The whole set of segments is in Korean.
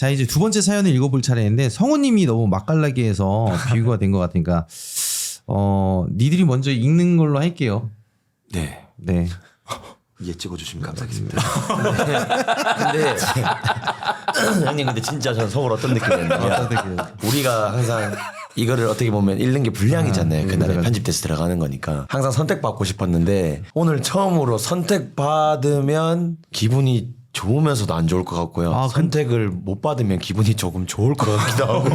자, 이제 두 번째 사연을 읽어볼 차례인데 성우님이 너무 맛깔나게 해서 비교가 된 것 같으니까 니들이 먼저 읽는 걸로 할게요. 네. 네. 예, 찍어주시면 감사하겠습니다. 근데 형님 근데 진짜 저는 서울 어떤 느낌이었냐면 우리가 항상 이거를 어떻게 보면 읽는 게 분량이잖아요. 그날에 편집돼서 들어가는 거니까 항상 선택받고 싶었는데 오늘 처음으로 선택받으면 기분이 좋으면서도 안 좋을 것 같고요. 선택을 못 받으면 기분이 조금 좋을 것 같기도 하고.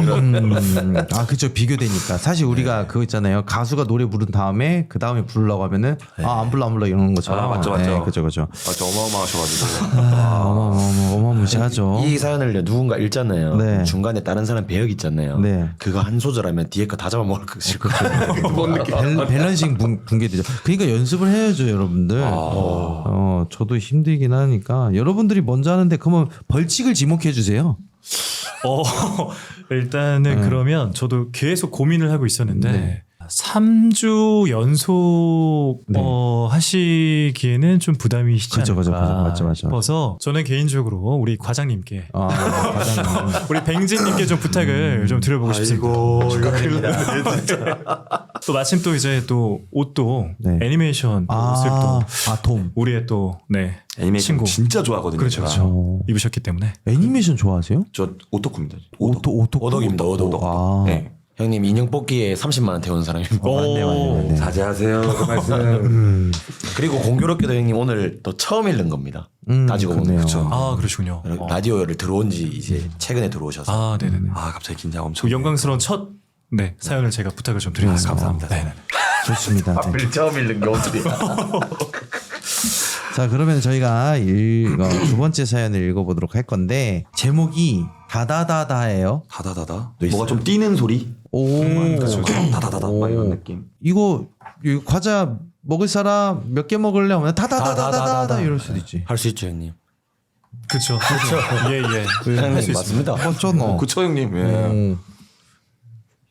그쵸. 비교되니까. 사실 우리가 그거 있잖아요. 가수가 노래 부른 다음에 그 다음에 부르려고 하면은 안 불러 이러는 것처럼. 맞죠. 네, 그죠. 맞죠. 어마어마하셔가지고. 어마무시하죠. 이 사연을 누군가 읽잖아요. 네. 중간에 다른 사람 배역 있잖아요. 네. 그거 한 소절하면 뒤에 거 다 잡아먹을 것일 것 같아요. 밸런싱 붕괴되죠. 그러니까 연습을 해야죠, 여러분들. 저도 힘들긴 하니까 여러분들이 먼저 하는데 그러면 벌칙을 지목해 주세요. 일단은 그러면 저도 계속 고민을 하고 있었는데 3주 연속 하시기에는 좀 부담이시지 않을까 맞죠. 싶어서 저는 개인적으로 우리 과장님께 과장님. 우리 뱅진님께 좀 부탁을 좀 드려보고 싶습니다. 또 마침 또 이제 또 옷도 애니메이션 옷을 또 돔. 우리의 또 애니메이션 친구 진짜 좋아하거든요. 그렇죠. 입으셨기 때문에 애니메이션 좋아하세요? 저 오토쿠입니다. 오덕입니다. 오덕. 네. 형님 인형 뽑기에 30만 원 태운 사람입니다. 맞네. 자제하세요. 그 말씀. 그리고 공교롭게도 형님 오늘 또 처음 읽는 겁니다. 따지고 보면 그렇죠. 그러시군요. 라디오를 들어온 지 이제 최근에 들어오셔서. 네네네. 갑자기 긴장 엄청. 영광스러운 첫 사연을 제가 부탁을 좀 드리겠습니다. 감사합니다. 네네. 좋습니다. 처음 읽는 게 어떻게? 자, 그러면 저희가 두 번째 사연을 읽어보도록 할 건데 제목이 다다다다예요. 다다다다. 뭐가 좀 뛰는 소리? 다다다다 막 이런 느낌. 이거 과자 먹을 사람 몇 개 먹을래? 하면 다다다다다다 이럴 수도 있지. 할 수 있죠 형님. 그렇죠. 예예. 형님 맞습니다. 맞잖아. 그쵸 형님.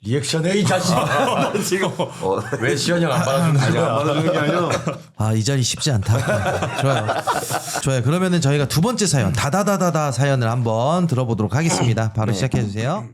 리액션 해 이 자식. 지금 왜 시연이 형 안 받아주는 거야? 안 받아주는 게 아니야. 이 자리 쉽지 않다. 좋아요. 그러면은 저희가 두 번째 사연 다다다다다 사연을 한번 들어보도록 하겠습니다. 바로 시작해 주세요.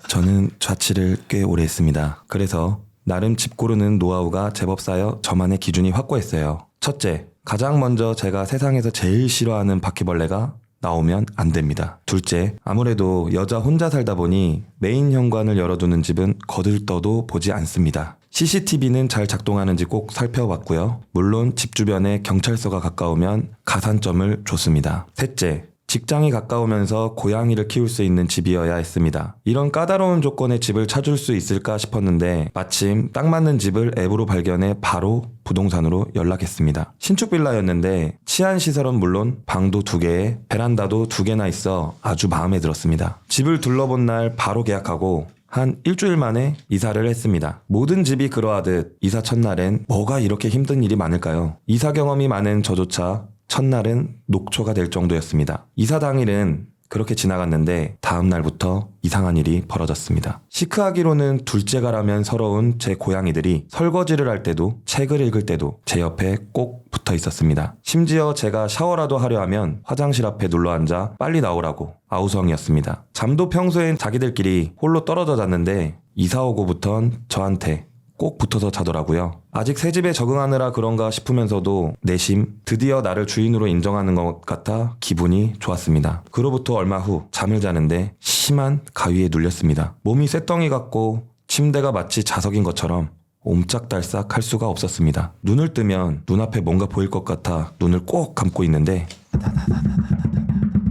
저는 자취를 꽤 오래 했습니다. 그래서 나름 집 고르는 노하우가 제법 쌓여 저만의 기준이 확고했어요. 첫째, 가장 먼저 제가 세상에서 제일 싫어하는 바퀴벌레가 나오면 안 됩니다. 둘째, 아무래도 여자 혼자 살다 보니 메인 현관을 열어두는 집은 거들떠도 보지 않습니다. CCTV는 잘 작동하는지 꼭 살펴봤고요. 물론 집 주변에 경찰서가 가까우면 가산점을 줬습니다. 셋째, 직장이 가까우면서 고양이를 키울 수 있는 집이어야 했습니다. 이런 까다로운 조건의 집을 찾을 수 있을까 싶었는데 마침 딱 맞는 집을 앱으로 발견해 바로 부동산으로 연락했습니다. 신축 빌라였는데 치안시설은 물론 방도 2개에 베란다도 2개나 있어 아주 마음에 들었습니다. 집을 둘러본 날 바로 계약하고 한 일주일 만에 이사를 했습니다. 모든 집이 그러하듯 이사 첫날엔 뭐가 이렇게 힘든 일이 많을까요? 이사 경험이 많은 저조차 첫날은 녹초가 될 정도였습니다. 이사 당일은 그렇게 지나갔는데 다음 날부터 이상한 일이 벌어졌습니다. 시크하기로는 둘째가라면 서러운 제 고양이들이 설거지를 할 때도 책을 읽을 때도 제 옆에 꼭 붙어 있었습니다. 심지어 제가 샤워라도 하려 하면 화장실 앞에 눌러앉아 빨리 나오라고 아우성이었습니다. 잠도 평소엔 자기들끼리 홀로 떨어져 잤는데 이사 오고부턴 저한테 꼭 붙어서 자더라고요. 아직 새 집에 적응하느라 그런가 싶으면서도 내심 드디어 나를 주인으로 인정하는 것 같아 기분이 좋았습니다. 그로부터 얼마 후 잠을 자는데 심한 가위에 눌렸습니다. 몸이 쇳덩이 같고 침대가 마치 자석인 것처럼 옴짝달싹 할 수가 없었습니다. 눈을 뜨면 눈앞에 뭔가 보일 것 같아 눈을 꼭 감고 있는데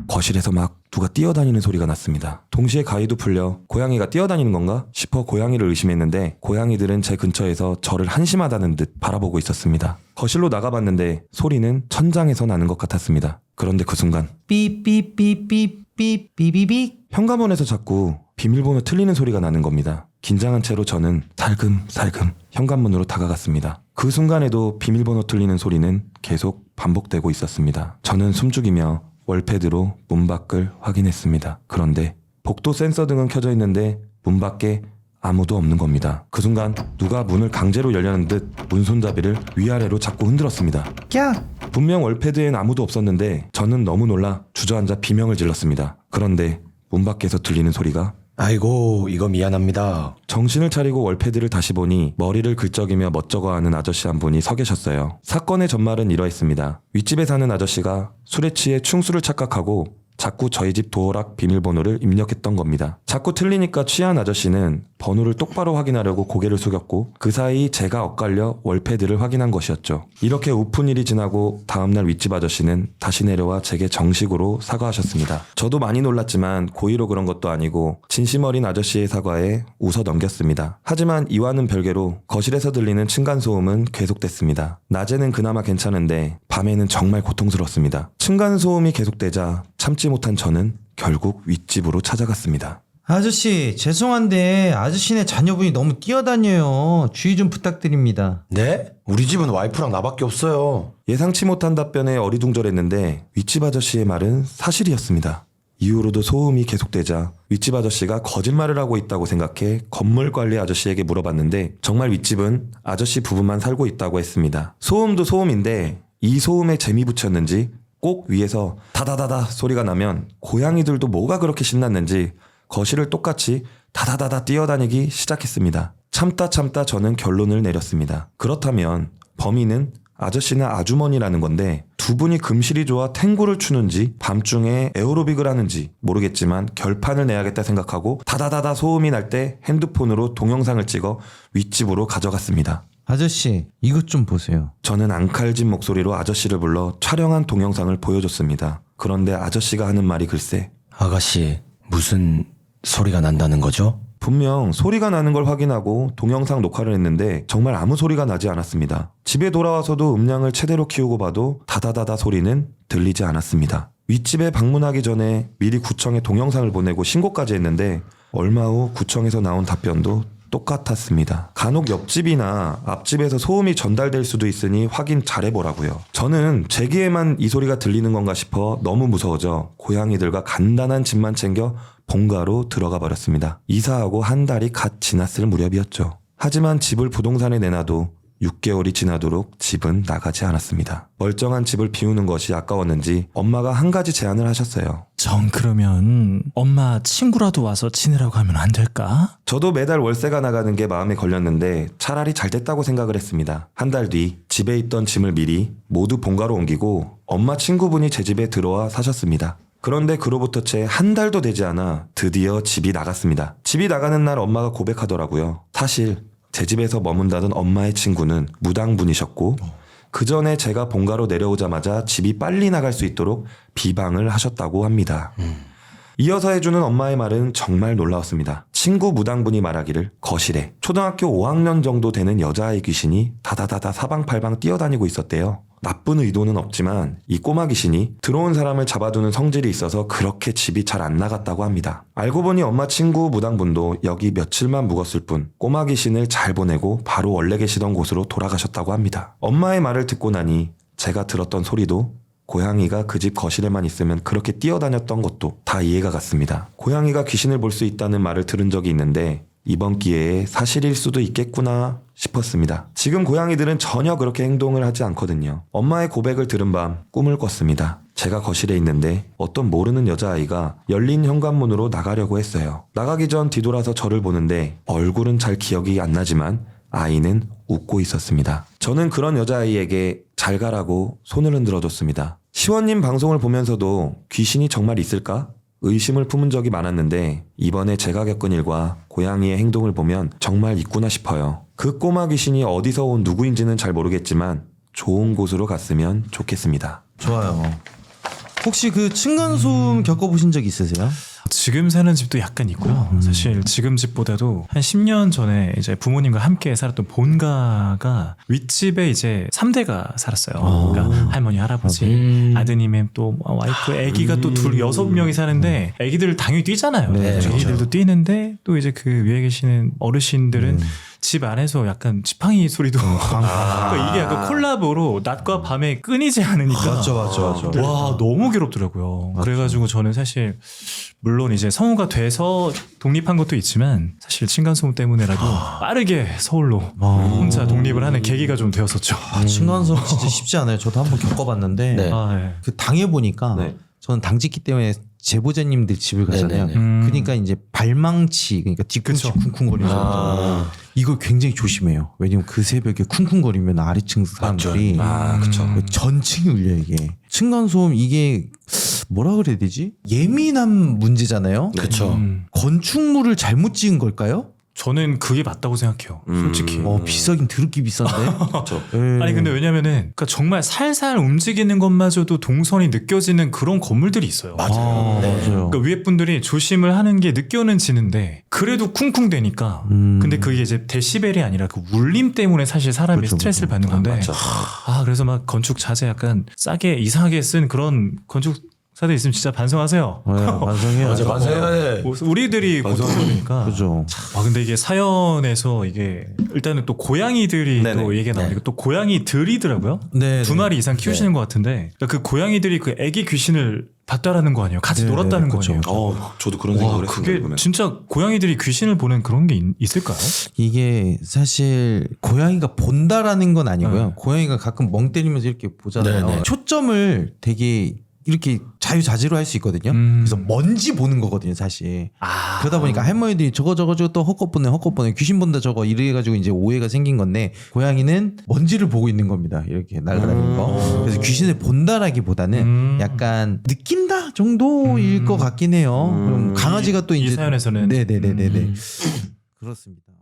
거실에서 막 누가 뛰어다니는 소리가 났습니다. 동시에 가위도 풀려 고양이가 뛰어다니는 건가 싶어 고양이를 의심했는데 고양이들은 제 근처에서 저를 한심하다는 듯 바라보고 있었습니다. 거실로 나가봤는데 소리는 천장에서 나는 것 같았습니다. 그런데 그 순간 삐삐삐삐삐삐삐삐 현관문에서 자꾸 비밀번호 틀리는 소리가 나는 겁니다. 긴장한 채로 저는 살금살금 현관문으로 다가갔습니다. 그 순간에도 비밀번호 틀리는 소리는 계속 반복되고 있었습니다. 저는 숨죽이며 월패드로 문 밖을 확인했습니다. 그런데 복도 센서 등은 켜져 있는데 문 밖에 아무도 없는 겁니다. 그 순간 누가 문을 강제로 열려는 듯 문손잡이를 위아래로 자꾸 흔들었습니다. 야! 분명 월패드엔 아무도 없었는데 저는 너무 놀라 주저앉아 비명을 질렀습니다. 그런데 문 밖에서 들리는 소리가 아이고 이거 미안합니다. 정신을 차리고 월패드를 다시 보니 머리를 긁적이며 멋쩍어하는 아저씨 한 분이 서 계셨어요. 사건의 전말은 이러했습니다. 윗집에 사는 아저씨가 술에 취해 충수를 착각하고 자꾸 저희 집 도어락 비밀번호를 입력했던 겁니다. 자꾸 틀리니까 취한 아저씨는 번호를 똑바로 확인하려고 고개를 숙였고 그 사이 제가 엇갈려 월패드를 확인한 것이었죠. 이렇게 우픈 일이 지나고 다음날 윗집 아저씨는 다시 내려와 제게 정식으로 사과하셨습니다. 저도 많이 놀랐지만 고의로 그런 것도 아니고 진심 어린 아저씨의 사과에 웃어 넘겼습니다. 하지만 이와는 별개로 거실에서 들리는 층간소음은 계속됐습니다. 낮에는 그나마 괜찮은데 밤에는 정말 고통스럽습니다. 층간소음이 계속되자 참지 못한 저는 결국 윗집으로 찾아갔습니다. 아저씨 죄송한데 아저씨네 자녀분이 너무 뛰어다녀요. 주의 좀 부탁드립니다. 네? 우리 집은 와이프랑 나밖에 없어요. 예상치 못한 답변에 어리둥절했는데 윗집 아저씨의 말은 사실이었습니다. 이후로도 소음이 계속되자 윗집 아저씨가 거짓말을 하고 있다고 생각해 건물관리 아저씨에게 물어봤는데 정말 윗집은 아저씨 부부만 살고 있다고 했습니다. 소음도 소음인데 이 소음에 재미 붙였는지 꼭 위에서 다다다다 소리가 나면 고양이들도 뭐가 그렇게 신났는지 거실을 똑같이 다다다다 뛰어다니기 시작했습니다. 참다 저는 결론을 내렸습니다. 그렇다면 범인은 아저씨나 아주머니라는 건데 두 분이 금실이 좋아 탱고를 추는지 밤중에 에어로빅을 하는지 모르겠지만 결판을 내야겠다 생각하고 다다다다 소음이 날 때 핸드폰으로 동영상을 찍어 윗집으로 가져갔습니다. 아저씨 이것 좀 보세요. 저는 앙칼진 목소리로 아저씨를 불러 촬영한 동영상을 보여줬습니다. 그런데 아저씨가 하는 말이 글쎄 아가씨 무슨 소리가 난다는 거죠? 분명 소리가 나는 걸 확인하고 동영상 녹화를 했는데 정말 아무 소리가 나지 않았습니다. 집에 돌아와서도 음량을 최대로 키우고 봐도 다다다다 소리는 들리지 않았습니다. 윗집에 방문하기 전에 미리 구청에 동영상을 보내고 신고까지 했는데 얼마 후 구청에서 나온 답변도 똑같았습니다. 간혹 옆집이나 앞집에서 소음이 전달될 수도 있으니 확인 잘해보라고요. 저는 제 귀에만 이 소리가 들리는 건가 싶어 너무 무서워져 고양이들과 간단한 짐만 챙겨 본가로 들어가 버렸습니다. 이사하고 한 달이 갓 지났을 무렵이었죠. 하지만 집을 부동산에 내놔도 6개월이 지나도록 집은 나가지 않았습니다. 멀쩡한 집을 비우는 것이 아까웠는지 엄마가 한 가지 제안을 하셨어요. 정 그러면 엄마 친구라도 와서 지내라고 하면 안 될까? 저도 매달 월세가 나가는 게 마음에 걸렸는데 차라리 잘 됐다고 생각을 했습니다. 한 달 뒤 집에 있던 짐을 미리 모두 본가로 옮기고 엄마 친구분이 제 집에 들어와 사셨습니다. 그런데 그로부터 채 한 달도 되지 않아 드디어 집이 나갔습니다. 집이 나가는 날 엄마가 고백하더라고요. 사실 제 집에서 머문다던 엄마의 친구는 무당분이셨고 그 전에 제가 본가로 내려오자마자 집이 빨리 나갈 수 있도록 비방을 하셨다고 합니다. 이어서 해주는 엄마의 말은 정말 놀라웠습니다. 친구 무당분이 말하기를 거실에 초등학교 5학년 정도 되는 여자아이 귀신이 다다다다 사방팔방 뛰어다니고 있었대요. 나쁜 의도는 없지만 이 꼬마 귀신이 들어온 사람을 잡아두는 성질이 있어서 그렇게 집이 잘 안 나갔다고 합니다. 알고 보니 엄마 친구 무당분도 여기 며칠만 묵었을 뿐 꼬마 귀신을 잘 보내고 바로 원래 계시던 곳으로 돌아가셨다고 합니다. 엄마의 말을 듣고 나니 제가 들었던 소리도 고양이가 그 집 거실에만 있으면 그렇게 뛰어다녔던 것도 다 이해가 갔습니다. 고양이가 귀신을 볼 수 있다는 말을 들은 적이 있는데 이번 기회에 사실일 수도 있겠구나 싶었습니다. 지금 고양이들은 전혀 그렇게 행동을 하지 않거든요. 엄마의 고백을 들은 밤 꿈을 꿨습니다. 제가 거실에 있는데 어떤 모르는 여자아이가 열린 현관문으로 나가려고 했어요. 나가기 전 뒤돌아서 저를 보는데 얼굴은 잘 기억이 안 나지만 아이는 웃고 있었습니다. 저는 그런 여자아이에게 잘 가라고 손을 흔들어줬습니다. 시원님 방송을 보면서도 귀신이 정말 있을까? 의심을 품은 적이 많았는데 이번에 제가 겪은 일과 고양이의 행동을 보면 정말 있구나 싶어요. 그 꼬마 귀신이 어디서 온 누구인지는 잘 모르겠지만 좋은 곳으로 갔으면 좋겠습니다. 좋아요. 혹시 그 층간소음 겪어보신 적 있으세요? 지금 사는 집도 약간 있고요. 사실 지금 집보다도 한 10년 전에 이제 부모님과 함께 살았던 본가가 윗집에 이제 3대가 살았어요. 그러니까 할머니, 할아버지, 아드님의 또 와이프, 아기가 또 6명이 사는데 아기들 당연히 뛰잖아요. 네, 아기들도 뛰는데 또 이제 그 위에 계시는 어르신들은 집 안에서 약간 지팡이 소리도 그러니까 이게 약간 콜라보로 낮과 밤에 끊이지 않으니까 맞죠. 와 너무 괴롭더라고요. 그래가지고 저는 사실 물론 이제 성우가 돼서 독립한 것도 있지만 사실 층간소음 때문에라도 빠르게 서울로 혼자 독립을 하는 계기가 좀 되었었죠. 층간소음 진짜 쉽지 않아요. 저도 한번 겪어봤는데 네. 네. 그 당해보니까 네. 저는 당직기 때문에 제보자님들 집을 가잖아요. 네네네. 그러니까 이제 발망치 그러니까 뒤꿈치 그쵸. 쿵쿵거리는 아. 이걸 굉장히 조심해요. 왜냐면 그 새벽에 쿵쿵거리면 아래층 사람들이 그쵸. 전층이 울려 이게. 층간소음 이게 뭐라 그래야 되지? 예민한 문제잖아요. 그쵸. 건축물을 잘못 지은 걸까요? 저는 그게 맞다고 생각해요. 솔직히. 비싸긴 드럽게 비싼데. 그렇죠. 예. 아니 근데 왜냐면은 그러니까 정말 살살 움직이는 것마저도 동선이 느껴지는 그런 건물들이 있어요. 맞아요. 네. 맞아요. 그러니까 위에 분들이 조심을 하는 게 느껴는 지는데 그래도 쿵쿵대니까 근데 그게 이제 데시벨이 아니라 그 울림 때문에 사실 사람이 그렇죠, 스트레스를 받는 건데 맞죠. 그래서 막 건축 자재 약간 싸게 이상하게 쓴 그런 건축사들 있으면 진짜 반성하세요. 네, 반성해요. 맞아, 맞아야 돼. 우리들이 고통이니까. 그죠. 근데 이게 사연에서 이게 일단은 또 고양이들이 네네. 또 얘기가 나오니까 또 고양이들이더라고요. 네. 두 마리 이상 키우시는 것 같은데 그러니까 그 고양이들이 그 애기 귀신을 봤다라는 거 아니에요? 같이 네, 놀았다는 거 그쵸. 아니에요? 저도 그런 와, 생각을 했습니다. 그게 이번에. 진짜 고양이들이 귀신을 보는 그런 게 있을까요? 이게 사실 고양이가 본다라는 건 아니고요. 네. 고양이가 가끔 멍 때리면서 이렇게 보잖아요. 네네. 초점을 되게 이렇게 자유자재로 할 수 있거든요. 그래서 먼지 보는 거거든요, 사실. 그러다 보니까 할머니들이 저거 또 헛것보네 귀신 본다 저거 이래가지고 이제 오해가 생긴 건데 고양이는 먼지를 보고 있는 겁니다. 이렇게 날아다니는 거. 그래서 귀신을 본다라기보다는 약간 느낀다 정도일 것 같긴 해요. 그럼 강아지가 또 이 이제 사연에서는 네네네네 그렇습니다.